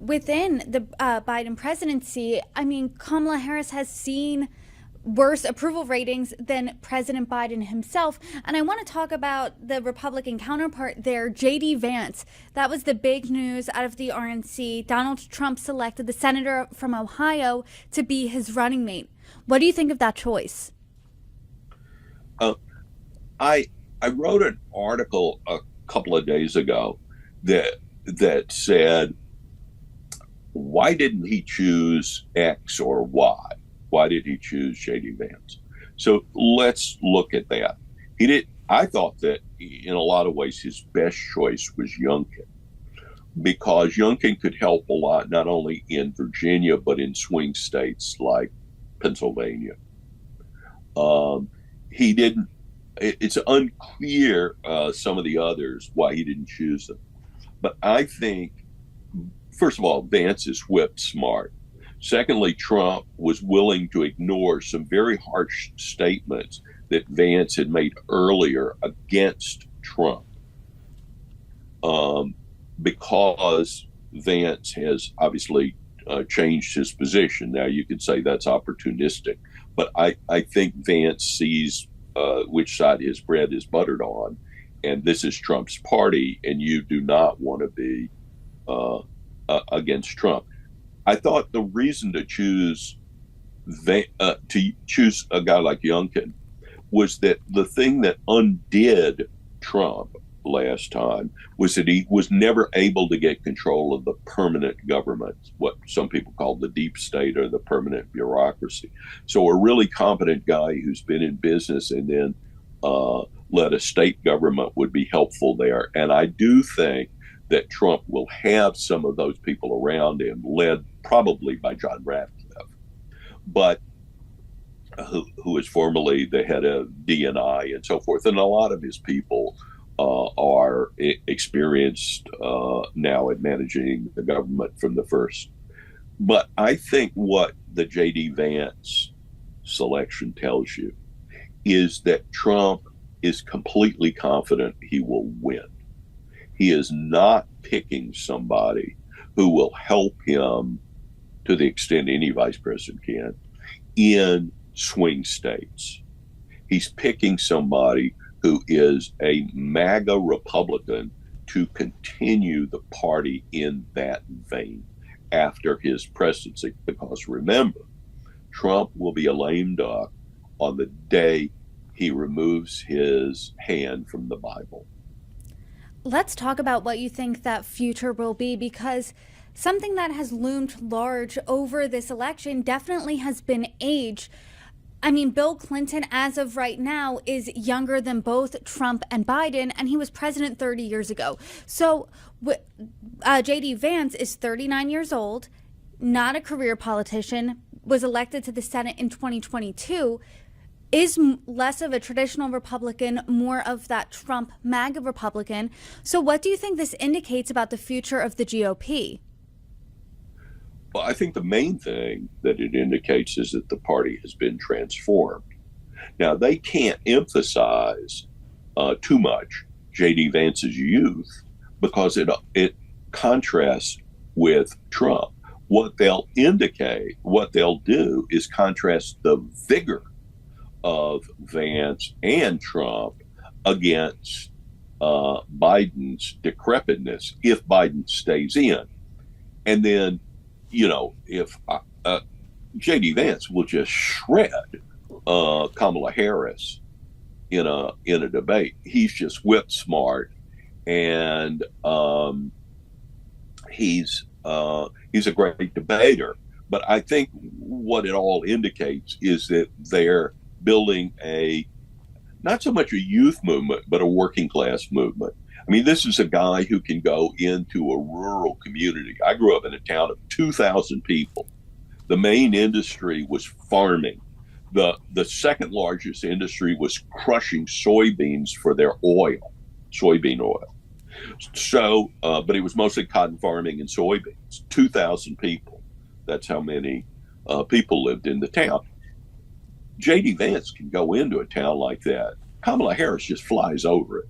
within the Biden presidency, I mean, Kamala Harris has seen worse approval ratings than President Biden himself. And I want to talk about the Republican counterpart there, J.D. Vance. That was the big news out of the RNC. Donald Trump selected the senator from Ohio to be his running mate. What do you think of that choice? Uh, I I wrote an article a couple of days ago that said, why didn't he choose X or Y? Why did he choose J.D. Vance? So let's look at that. He did. I thought that in a lot of ways his best choice was Youngkin, because Youngkin could help a lot, not only in Virginia, but in swing states like Pennsylvania. He didn't, it's unclear, some of the others, why he didn't choose them. But I think, first of all, Vance is whip smart. Secondly, Trump was willing to ignore some very harsh statements that Vance had made earlier against Trump, because Vance has obviously changed his position. Now, you could say that's opportunistic, but I think Vance sees which side his bread is buttered on, and this is Trump's party, and you do not want to be against Trump. I thought the reason to choose a guy like Youngkin was that the thing that undid Trump last time was that he was never able to get control of the permanent government, what some people call the deep state or the permanent bureaucracy. So a really competent guy who's been in business and then led a state government would be helpful there. And I do think that Trump will have some of those people around him, led probably by John Ratcliffe, but who is formerly the head of DNI and so forth. And a lot of his people are experienced now at managing the government from the first. But I think what the J.D. Vance selection tells you is that Trump is completely confident he will win. He is not picking somebody who will help him to the extent any vice president can in swing states. He's picking somebody who is a MAGA Republican to continue the party in that vein after his presidency. Because remember, Trump will be a lame duck on the day he removes his hand from the Bible. Let's talk about what you think that future will be, because something that has loomed large over this election definitely has been age. I mean, Bill Clinton, as of right now, is younger than both Trump and Biden, and he was president 30 years ago. So J.D. Vance is 39 years old, not a career politician, was elected to the Senate in 2022, is less of a traditional Republican, more of that Trump MAGA Republican. So what do you think this indicates about the future of the GOP? Well, I think the main thing that it indicates is that the party has been transformed. Now, they can't emphasize too much J.D. Vance's youth because it contrasts with Trump. What they'll do is contrast the vigor of Vance and Trump against Biden's decrepitness if Biden stays in. And then, if J.D. Vance will just shred Kamala Harris in a debate. He's just whip smart, and he's a great debater. But I think what it all indicates is that they're building not so much a youth movement, but a working class movement. I mean, this is a guy who can go into a rural community. I grew up in a town of 2,000 people. The main industry was farming. The second largest industry was crushing soybeans for their soybean oil. So, but it was mostly cotton farming and soybeans. 2,000 people. That's how many people lived in the town. J.D. Vance can go into a town like that. Kamala Harris just flies over it.